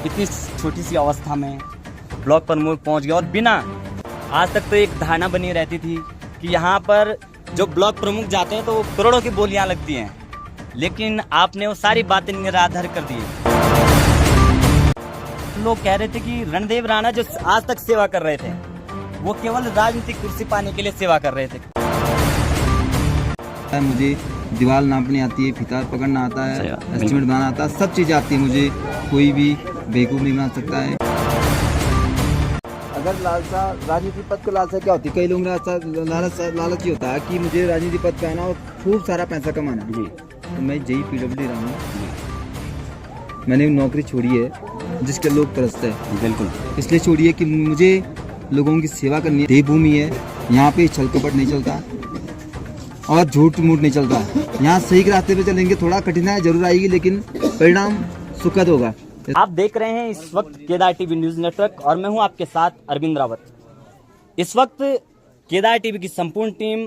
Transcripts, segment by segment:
इतनी छोटी सी अवस्था में ब्लॉक प्रमुख पहुंच गया और बिना, आज तक तो एक धारणा बनी रहती थी कि यहाँ पर जो ब्लॉक प्रमुख जाते हैं तो वो करोड़ों की बोलियां लगती हैं, लेकिन आपने वो सारी बातें निराधार कर दी। लोग कह रहे थे कि रणदेव राणा जो आज तक सेवा कर रहे थे वो केवल राजनीतिक कुर्सी पाने के लिए सेवा कर रहे थे। मुझे दीवार नापनी आती है, फीता पकड़ना आता है, एस्टिमेट बनाना आता है, सब चीज़ें आती है मुझे। कोई भी बेवकूफ़ नहीं बना सकता है। अगर लालसा, राजनीति पद को लालसा क्या होती है? कई लोग लालच ये होता है कि मुझे राजनीति पद पे आना और खूब सारा पैसा कमाना जी। तो मैं जेई पीडब्ल्यूडी रहा हूँ, मैंने नौकरी छोड़ी है जिसके लोग तरसते हैं। बिल्कुल इसलिए छोड़ी है कि मुझे लोगों की सेवा करनी है। देवभूमि है, यहाँ पे छल कपट नहीं चलता और झूठ मूठ नहीं चलता। यहाँ सही के रास्ते पे चलेंगे, थोड़ा कठिनाई जरूर आएगी लेकिन परिणाम सुखद होगा। आप देख रहे हैं इस वक्त केदार टीवी न्यूज नेटवर्क और मैं हूं आपके साथ अरविंद रावत। इस वक्त केदार टीवी की संपूर्ण टीम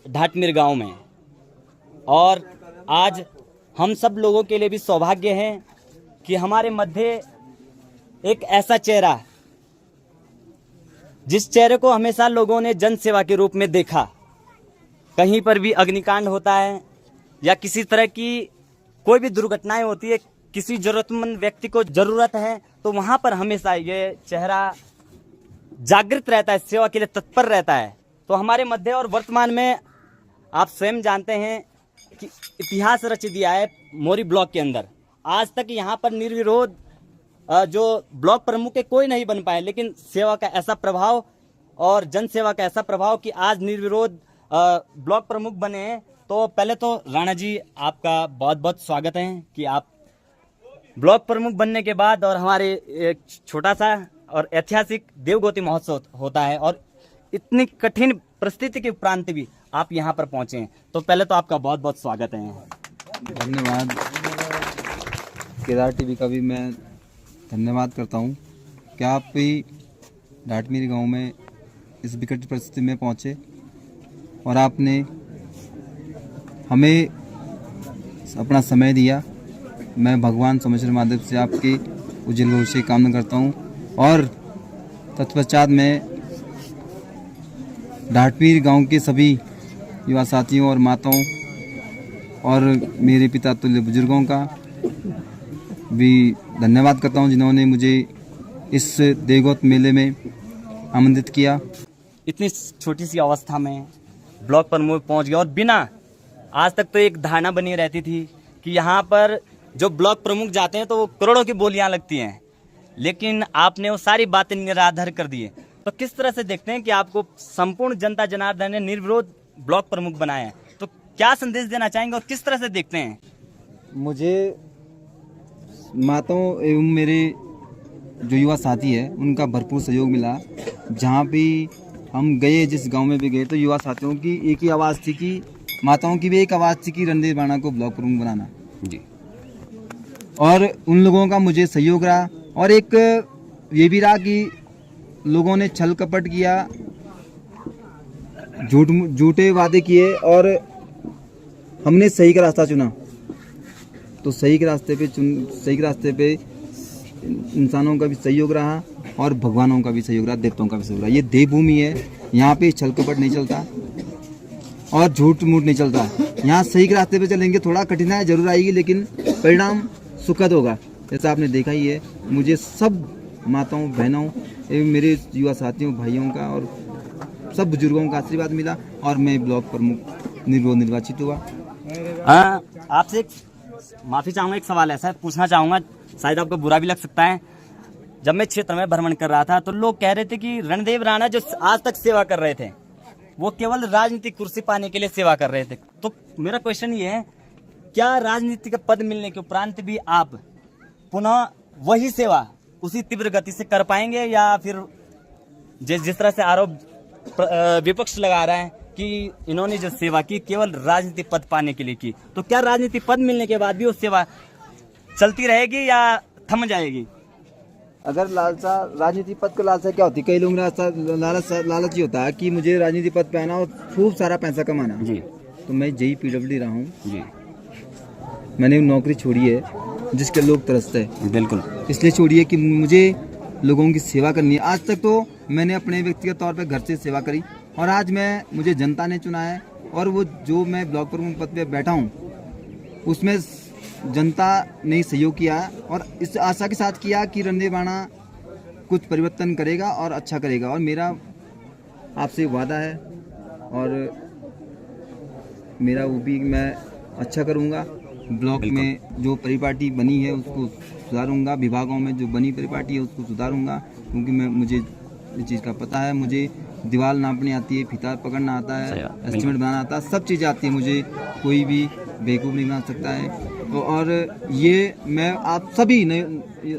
ढाटमीर गांव में है और आज हम सब लोगों के लिए भी सौभाग्य है कि हमारे मध्य एक ऐसा चेहरा, जिस चेहरे को हमेशा लोगों ने जन सेवा के रूप में देखा। कहीं पर भी अग्निकांड होता है या किसी तरह की कोई भी दुर्घटनाएं होती है, किसी जरूरतमंद व्यक्ति को जरूरत है, तो वहां पर हमेशा ये चेहरा जागृत रहता है, सेवा के लिए तत्पर रहता है। तो हमारे मध्य और वर्तमान में आप स्वयं जानते हैं कि इतिहास रच दिया है मोरी ब्लॉक के अंदर। आज तक यहाँ पर निर्विरोध जो ब्लॉक प्रमुख के कोई नहीं बन पाए, लेकिन सेवा का ऐसा प्रभाव और जन सेवा का ऐसा प्रभाव कि आज निर्विरोध ब्लॉक प्रमुख बने हैं। तो पहले तो राणा जी आपका बहुत बहुत स्वागत है कि आप ब्लॉक प्रमुख बनने के बाद और हमारे एक छोटा सा और ऐतिहासिक देवगोती महोत्सव होता है और इतनी कठिन परिस्थिति के उपरांत भी आप यहाँ पर पहुंचे हैं, तो पहले तो आपका बहुत बहुत स्वागत है। धन्यवाद। केदार टीवी का भी मैं धन्यवाद करता हूँ कि आप भी ढाटमीर गांव में इस विकट परिस्थिति में पहुँचे और आपने हमें अपना समय दिया। मैं भगवान सोमेश्वर महादेव से आपके उज्जवल भविष्य की कामना करता हूँ और तत्पश्चात मैं ढाटमीर गांव के सभी युवा साथियों और माताओं और मेरे पिता तुल्य बुजुर्गों का भी धन्यवाद करता हूं जिन्होंने मुझे इस देवगोत मेले में आमंत्रित किया। इतनी छोटी सी अवस्था में ब्लॉक प्रमुख पहुंच गया और बिना, आज तक तो एक धारणा बनी रहती थी कि यहाँ पर जो ब्लॉक प्रमुख जाते हैं तो वो करोड़ों की बोलियां लगती हैं, लेकिन आपने वो सारी बातें निराधार कर दी है। तो किस तरह से देखते हैं कि आपको संपूर्ण जनता जनार्दन ने निर्विरोध ब्लॉक प्रमुख बनाया है, तो क्या संदेश देना चाहेंगे और किस तरह से देखते हैं? मुझे माताओं एवं मेरे जो युवा साथी है उनका भरपूर सहयोग मिला। जहाँ भी हम गए, जिस गांव में भी गए, तो युवा साथियों की एक ही आवाज़ थी कि माताओं की भी एक आवाज़ थी कि रणदेव राणा को ब्लॉक प्रमुख बनाना जी। और उन लोगों का मुझे सहयोग रहा और एक ये भी रहा कि लोगों ने छल कपट किया, झूठे वादे किए और हमने सही का रास्ता चुना। तो सही के रास्ते पे इंसानों का भी सहयोग रहा और भगवानों का भी सहयोग रहा, देवताओं का भी सहयोग रहा। ये देवभूमि है, यहाँ पे छल कपट नहीं चलता और झूठ मूठ नहीं चलता। यहाँ सही के रास्ते पे चलेंगे, थोड़ा कठिनाई जरूर आएगी लेकिन परिणाम सुखद होगा। जैसा आपने देखा ही है, मुझे सब माताओं बहनों एवं मेरे युवा साथियों भाइयों का और सब बुजुर्गों का आशीर्वाद मिला और मैं ब्लॉक प्रमुख निर्वाचित हुआ। आपसे माफ़ी चाहूँगा, एक सवाल ऐसा पूछना चाहूँगा, शायद आपको बुरा भी लग सकता है। जब मैं क्षेत्र में भ्रमण कर रहा था तो लोग कह रहे थे कि रणदेव राणा जो आज तक सेवा कर रहे थे वो केवल राजनीतिक कुर्सी पाने के लिए सेवा कर रहे थे। तो मेरा क्वेश्चन ये है, क्या राजनीति का पद मिलने के उपरांत भी आप पुनः वही सेवा उसी तीव्र गति से कर पाएंगे, या फिर जिस तरह से आरोप विपक्ष लगा रहा है कि इन्होंने जो सेवा की केवल राजनीति पद पाने के लिए की, तो क्या राजनीति पद मिलने के बाद भी वो सेवा चलती रहेगी या थम जाएगी? अगर लालसा, राजनीति पद को लालसा क्या होती है? कई लोग लालच ये होता है कि मुझे राजनीति पद पे आना और खूब सारा पैसा कमाना जी। तो मैं जेई पीडब्ल्यूडी रहा हूँ जी, मैंने नौकरी छोड़ी है जिसके लोग तरसते हैं। बिल्कुल। इसलिए छोड़िए कि मुझे लोगों की सेवा करनी है। आज तक तो मैंने अपने व्यक्तिगत तौर पे घर से सेवा करी और आज मुझे जनता ने चुना है और वो जो मैं ब्लॉक प्रमुख पद पे बैठा हूँ उसमें जनता ने सहयोग किया और इस आशा के साथ किया कि रणधीर बाणा कुछ परिवर्तन करेगा और अच्छा करेगा। और मेरा आपसे वादा है और मेरा वो भी मैं अच्छा करूँगा। ब्लॉक में जो परिपाटी बनी है उसको सुधारूंगा, विभागों में जो बनी परिपाटी है उसको सुधारूंगा, क्योंकि मुझे इस चीज़ का पता है। मुझे दीवार नापनी आती है, फीता पकड़ना आता है, एस्टिमेट बनाना आता है, सब चीज़ें आती है। मुझे कोई भी बेवकूफ़ नहीं बना सकता है। और ये मैं आप सभी ने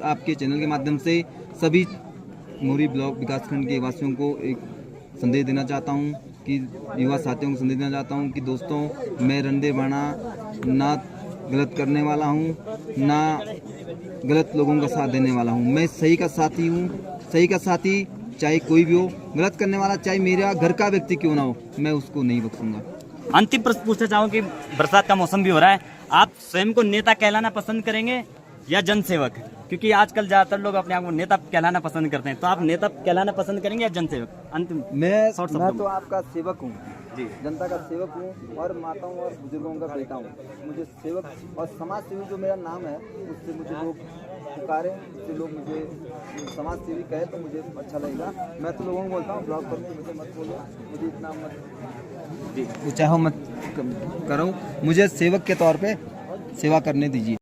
आपके चैनल के माध्यम से सभी मोरी ब्लॉक विकासखंड के वासियों को एक संदेश देना चाहता हूँ कि युवा साथियों को संदेश देना चाहता हूँ कि दोस्तों, मैं रणधीर बाणा ना गलत करने वाला हूँ ना गलत लोगों का साथ देने वाला हूँ। मैं सही का साथी हूँ। सही का साथी चाहे कोई भी हो, गलत करने वाला चाहे मेरा घर का व्यक्ति क्यों ना हो, मैं उसको नहीं बख्शूंगा। अंतिम प्रश्न पूछना चाहूँ कि बरसात का मौसम भी हो रहा है, आप स्वयं को नेता कहलाना पसंद करेंगे या जनसेवक? क्योंकि आजकल ज्यादातर लोग अपने आप को नेता कहलाना पसंद करते हैं, तो आप नेता कहलाना पसंद करेंगे या जनसेवक? अंतिम मैं शब्दों तो आपका सेवक हूँ जी, जनता का सेवक हूँ और माताओं और बुजुर्गों का बेटा हूँ। मुझे सेवक और समाज सेवी जो मेरा नाम है उससे मुझे लोग पुकारें, उससे लोग मुझे समाज सेवी कहे तो मुझे अच्छा लगेगा। मैं तो लोगों को बोलता हूँ ब्लॉग पर मुझे मत बोलो, मुझे इतना मत चाहो मत करो, मुझे सेवक के तौर पे सेवा करने दीजिए।